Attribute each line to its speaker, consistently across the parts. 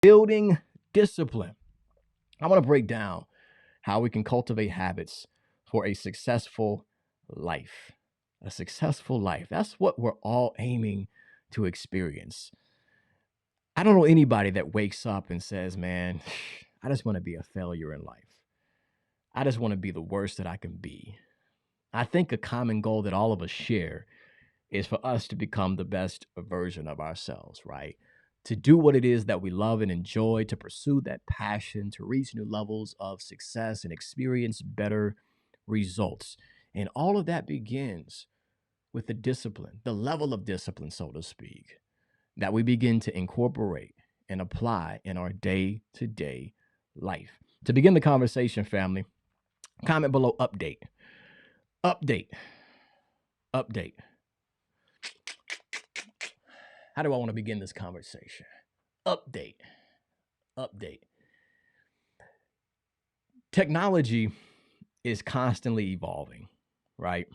Speaker 1: Building discipline. I want to break down how we can cultivate habits for a successful life. A successful life. That's what we're all aiming to experience. I don't know anybody that wakes up and says, man, I just want to be a failure in life. I just want to be the worst that I can be. I think a common goal that all of us share is for us to become the best version of ourselves, right? To do what it is that we love and enjoy, to pursue that passion, to reach new levels of success and experience better results. And all of that begins with the discipline, the level of discipline, so to speak, that we begin to incorporate and apply in our day to day life. To begin the conversation, family, comment below update, update, update. How do I want to begin this conversation? Update, update. Technology is constantly evolving, right?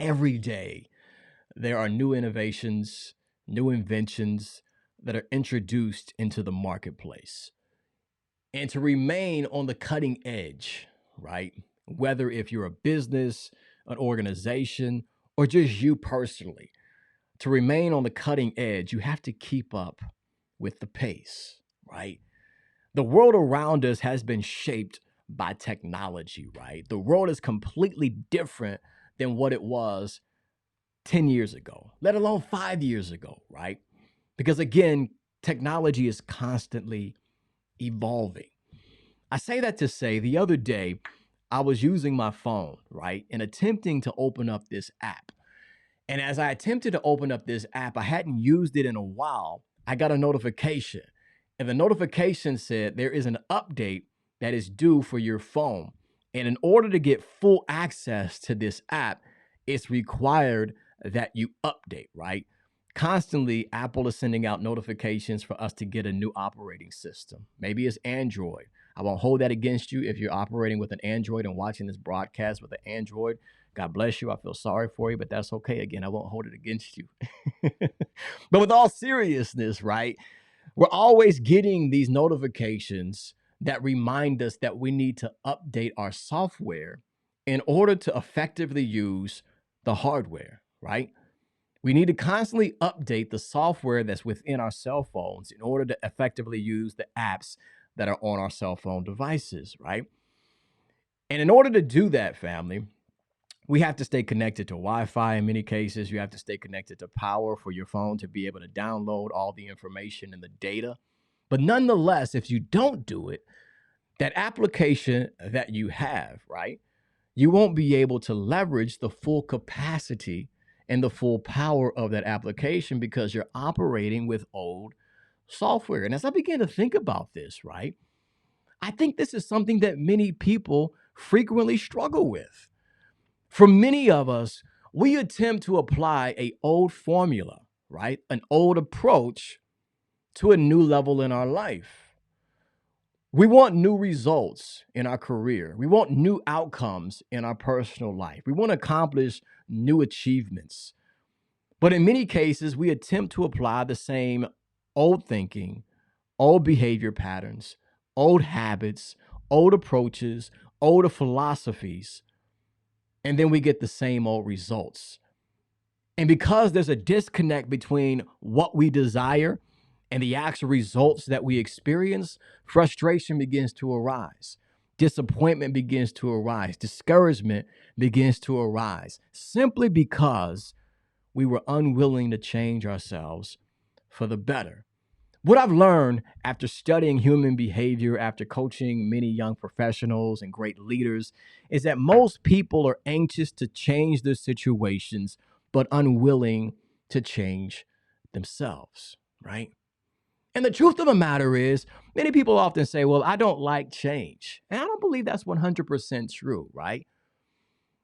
Speaker 1: Every day, there are new innovations, new inventions that are introduced into the marketplace. And to remain on the cutting edge, right? Whether if you're a business, an organization, or just you personally, to remain on the cutting edge, you have to keep up with the pace, right? The world around us has been shaped by technology, right? The world is completely different than what it was 10 years ago, let alone 5 years ago, right? Because again, technology is constantly evolving. I say that to say the other day, I was using my phone, right, and attempting to open up this app. And as I attempted to open up this app, I hadn't used it in a while. I got a notification. And the notification said there is an update that is due for your phone. And in order to get full access to this app, it's required that you update, right? Constantly, Apple is sending out notifications for us to get a new operating system. Maybe it's Android. I won't hold that against you if you're operating with an Android and watching this broadcast with an Android. God bless you. I feel sorry for you, but that's okay. Again, I won't hold it against you. But with all seriousness, right? We're always getting these notifications that remind us that we need to update our software in order to effectively use the hardware, right? We need to constantly update the software that's within our cell phones in order to effectively use the apps that are on our cell phone devices, right? And in order to do that, family, we have to stay connected to Wi-Fi in many cases. You have to stay connected to power for your phone to be able to download all the information and the data. But nonetheless, if you don't do it, that application that you have, right, you won't be able to leverage the full capacity and the full power of that application because you're operating with old software. And as I began to think about this, right, I think this is something that many people frequently struggle with. For many of us, we attempt to apply a old formula, right, an old approach to a new level in our life. We want new results in our career. We want new outcomes in our personal life. We want to accomplish new achievements. But in many cases, we attempt to apply the same old thinking, old behavior patterns, old habits, old approaches, older philosophies, and then we get the same old results. And because there's a disconnect between what we desire and the actual results that we experience, frustration begins to arise. Disappointment begins to arise. Discouragement begins to arise simply because we were unwilling to change ourselves for the better. What I've learned after studying human behavior, after coaching many young professionals and great leaders, is that most people are anxious to change their situations, but unwilling to change themselves, right? And the truth of the matter is, many people often say, well, I don't like change. And I don't believe that's 100% true, right?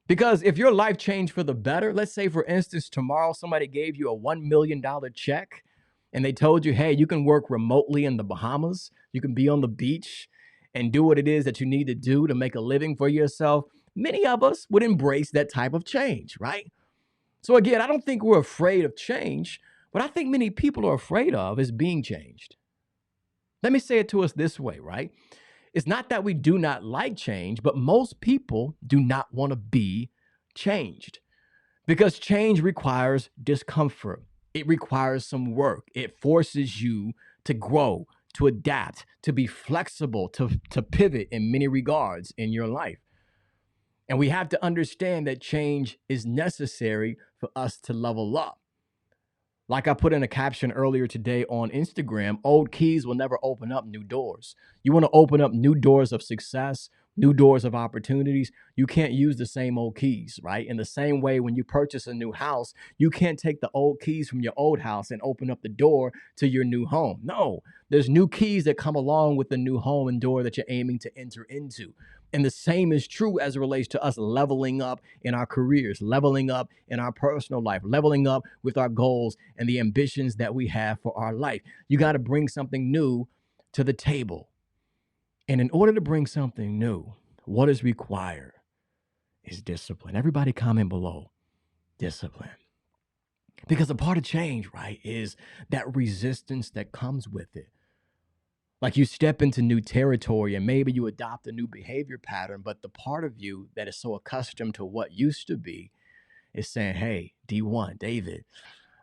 Speaker 1: Because if your life changed for the better, let's say, for instance, tomorrow somebody gave you a $1 million check and they told you, hey, you can work remotely in the Bahamas, you can be on the beach and do what it is that you need to do to make a living for yourself, many of us would embrace that type of change, right? So again, I don't think we're afraid of change. What I think many people are afraid of is being changed. Let me say it to us this way, right? It's not that we do not like change, but most people do not want to be changed because change requires discomfort. It requires some work. It forces you to grow, to adapt, to be flexible, to pivot in many regards in your life. And we have to understand that change is necessary for us to level up. Like I put in a caption earlier today on Instagram, old keys will never open up new doors. You want to open up new doors of success, new doors of opportunities. You can't use the same old keys, right? In the same way, when you purchase a new house, you can't take the old keys from your old house and open up the door to your new home. No, there's new keys that come along with the new home and door that you're aiming to enter into. And the same is true as it relates to us leveling up in our careers, leveling up in our personal life, leveling up with our goals and the ambitions that we have for our life. You got to bring something new to the table. And in order to bring something new, what is required is discipline. Everybody comment below, discipline. Because a part of change, right, is that resistance that comes with it. Like you step into new territory and maybe you adopt a new behavior pattern, but the part of you that is so accustomed to what used to be is saying, hey, D1, David,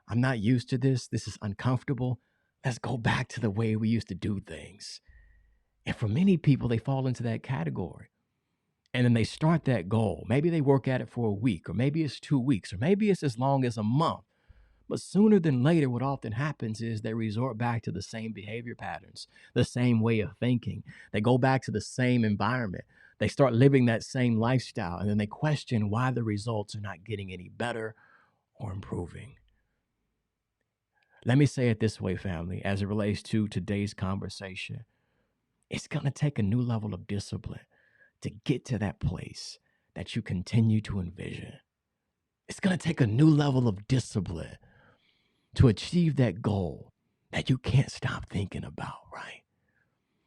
Speaker 1: I'm not used to this. This is uncomfortable. Let's go back to the way we used to do things. And for many people, they fall into that category. And then they start that goal. Maybe they work at it for a week, or maybe it's 2 weeks, or maybe it's as long as a month. But sooner than later, what often happens is they resort back to the same behavior patterns, the same way of thinking. They go back to the same environment. They start living that same lifestyle, and then they question why the results are not getting any better or improving. Let me say it this way, family, as it relates to today's conversation. It's going to take a new level of discipline to get to that place that you continue to envision. It's going to take a new level of discipline to achieve that goal that you can't stop thinking about, right?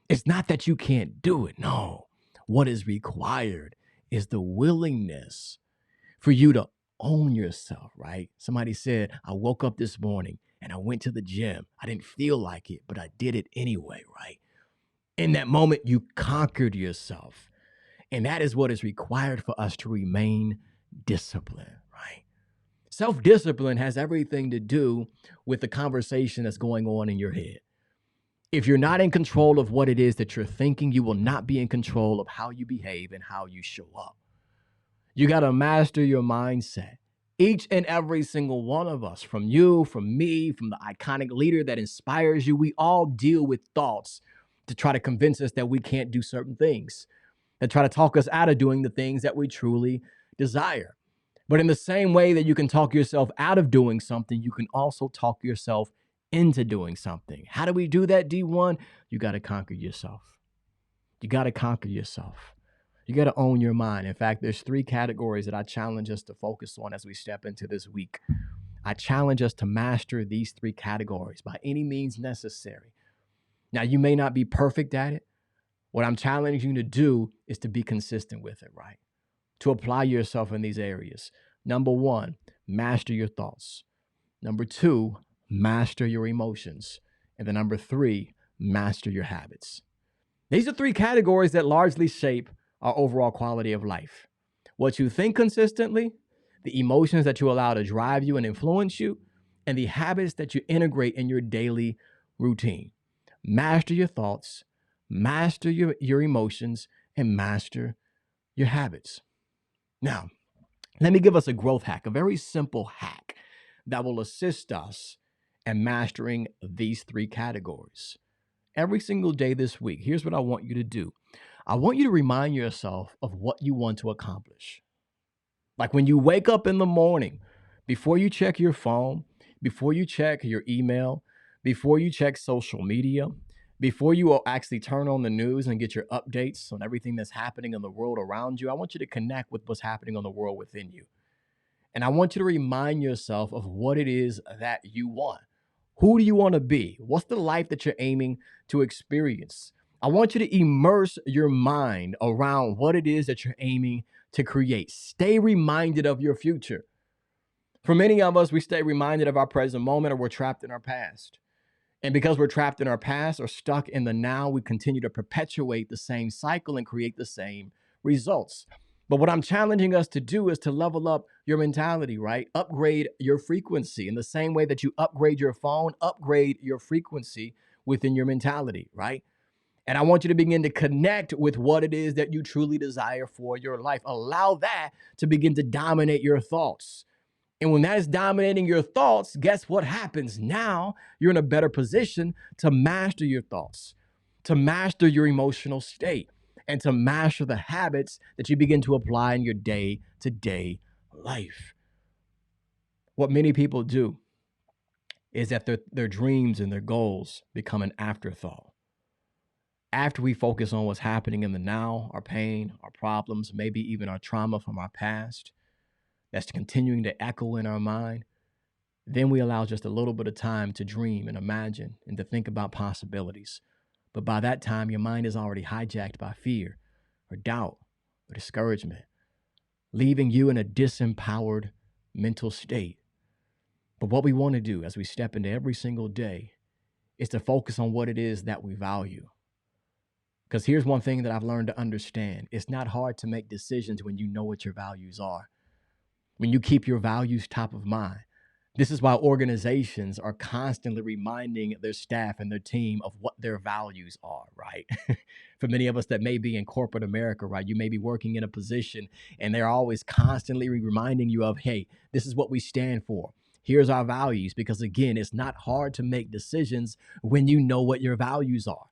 Speaker 1: It's not that you can't do it. No. What is required is the willingness for you to own yourself, right? Somebody said, I woke up this morning and I went to the gym. I didn't feel like it, but I did it anyway, right? In that moment, you conquered yourself. And that is what is required for us to remain disciplined, right? Self-discipline has everything to do with the conversation that's going on in your head. If you're not in control of what it is that you're thinking, you will not be in control of how you behave and how you show up. You got to master your mindset. Each and every single one of us, from you, from me, from the iconic leader that inspires you, we all deal with thoughts to try to convince us that we can't do certain things, that try to talk us out of doing the things that we truly desire. But in the same way that you can talk yourself out of doing something, you can also talk yourself into doing something. How do we do that, D1? You got to conquer yourself. You got to conquer yourself. You got to own your mind. In fact, there's 3 categories that I challenge us to focus on as we step into this week. I challenge us to master these 3 categories by any means necessary. Now, you may not be perfect at it. What I'm challenging you to do is to be consistent with it, right? To apply yourself in these areas. Number 1, master your thoughts. Number 2, master your emotions. And then number 3, master your habits. These are 3 categories that largely shape our overall quality of life. What you think consistently, the emotions that you allow to drive you and influence you, and the habits that you integrate in your daily routine. Master your thoughts, master your emotions, and master your habits. Now, let me give us a growth hack, a very simple hack that will assist us in mastering these 3 categories. Every single day this week, here's what I want you to do. I want you to remind yourself of what you want to accomplish. Like when you wake up in the morning, before you check your phone, before you check your email, before you check social media, before you will actually turn on the news and get your updates on everything that's happening in the world around you, I want you to connect with what's happening on the world within you. And I want you to remind yourself of what it is that you want. Who do you want to be? What's the life that you're aiming to experience? I want you to immerse your mind around what it is that you're aiming to create. Stay reminded of your future. For many of us, we stay reminded of our present moment, or we're trapped in our past. And because we're trapped in our past or stuck in the now, we continue to perpetuate the same cycle and create the same results. But what I'm challenging us to do is to level up your mentality, right? Upgrade your frequency in the same way that you upgrade your phone, upgrade your frequency within your mentality, right? And I want you to begin to connect with what it is that you truly desire for your life. Allow that to begin to dominate your thoughts. And when that is dominating your thoughts, guess what happens? Now you're in a better position to master your thoughts, to master your emotional state, and to master the habits that you begin to apply in your day-to-day life. What many people do is that their dreams and their goals become an afterthought. After we focus on what's happening in the now, our pain, our problems, maybe even our trauma from our past, that's continuing to echo in our mind, then we allow just a little bit of time to dream and imagine and to think about possibilities. But by that time, your mind is already hijacked by fear or doubt or discouragement, leaving you in a disempowered mental state. But what we want to do as we step into every single day is to focus on what it is that we value. Because here's one thing that I've learned to understand. It's not hard to make decisions when you know what your values are, when you keep your values top of mind. This is why organizations are constantly reminding their staff and their team of what their values are, right? For many of us that may be in corporate America, right? You may be working in a position and they're always constantly reminding you of, hey, this is what we stand for. Here's our values. Because again, it's not hard to make decisions when you know what your values are.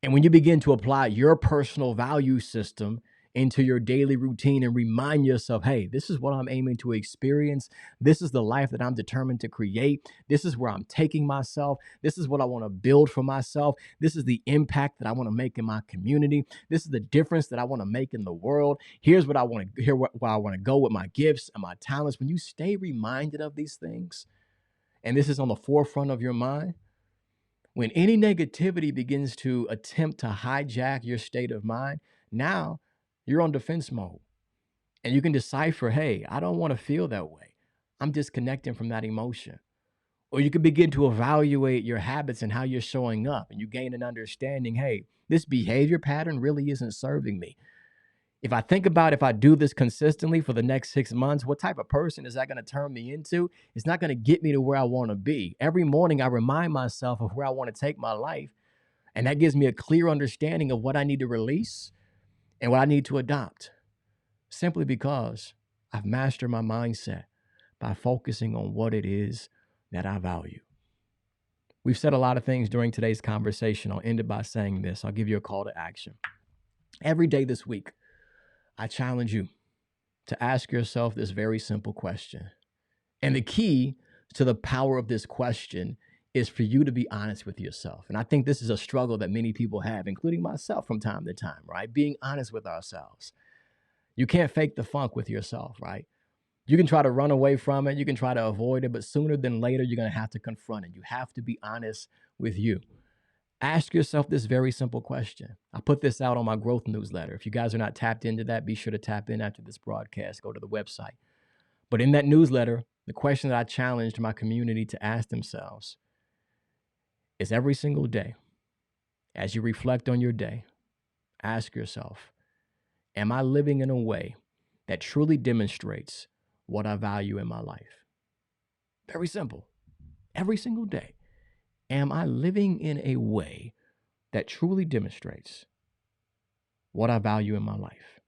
Speaker 1: And when you begin to apply your personal value system into your daily routine and remind yourself, hey, this is what I'm aiming to experience. This is the life that I'm determined to create. This is where I'm taking myself. This is what I want to build for myself. This is the impact that I want to make in my community. This is the difference that I want to make in the world. Here's what I want to hear, where I want to go with my gifts and my talents. When you stay reminded of these things, and this is on the forefront of your mind, when any negativity begins to attempt to hijack your state of mind, now you're on defense mode. And you can decipher, hey, I don't want to feel that way. I'm disconnecting from that emotion. Or you can begin to evaluate your habits and how you're showing up. And you gain an understanding, hey, this behavior pattern really isn't serving me. If I think about if I do this consistently for the next 6 months, what type of person is that going to turn me into? It's not going to get me to where I want to be. Every morning, I remind myself of where I want to take my life. And that gives me a clear understanding of what I need to release and what I need to adopt. Simply because I've mastered my mindset by focusing on what it is that I value. We've said a lot of things during today's conversation. I'll end it by saying this. I'll give you a call to action. Every day this week, I challenge you to ask yourself this very simple question. And the key to the power of this question is for you to be honest with yourself. And I think this is a struggle that many people have, including myself from time to time, right? Being honest with ourselves. You can't fake the funk with yourself, right? You can try to run away from it. You can try to avoid it, but sooner than later, you're going to have to confront it. You have to be honest with you. Ask yourself this very simple question. I put this out on my growth newsletter. If you guys are not tapped into that, be sure to tap in after this broadcast. Go to the website. But in that newsletter, the question that I challenged my community to ask themselves is every single day, as you reflect on your day, ask yourself, am I living in a way that truly demonstrates what I value in my life? Very simple. Every single day. Am I living in a way that truly demonstrates what I value in my life?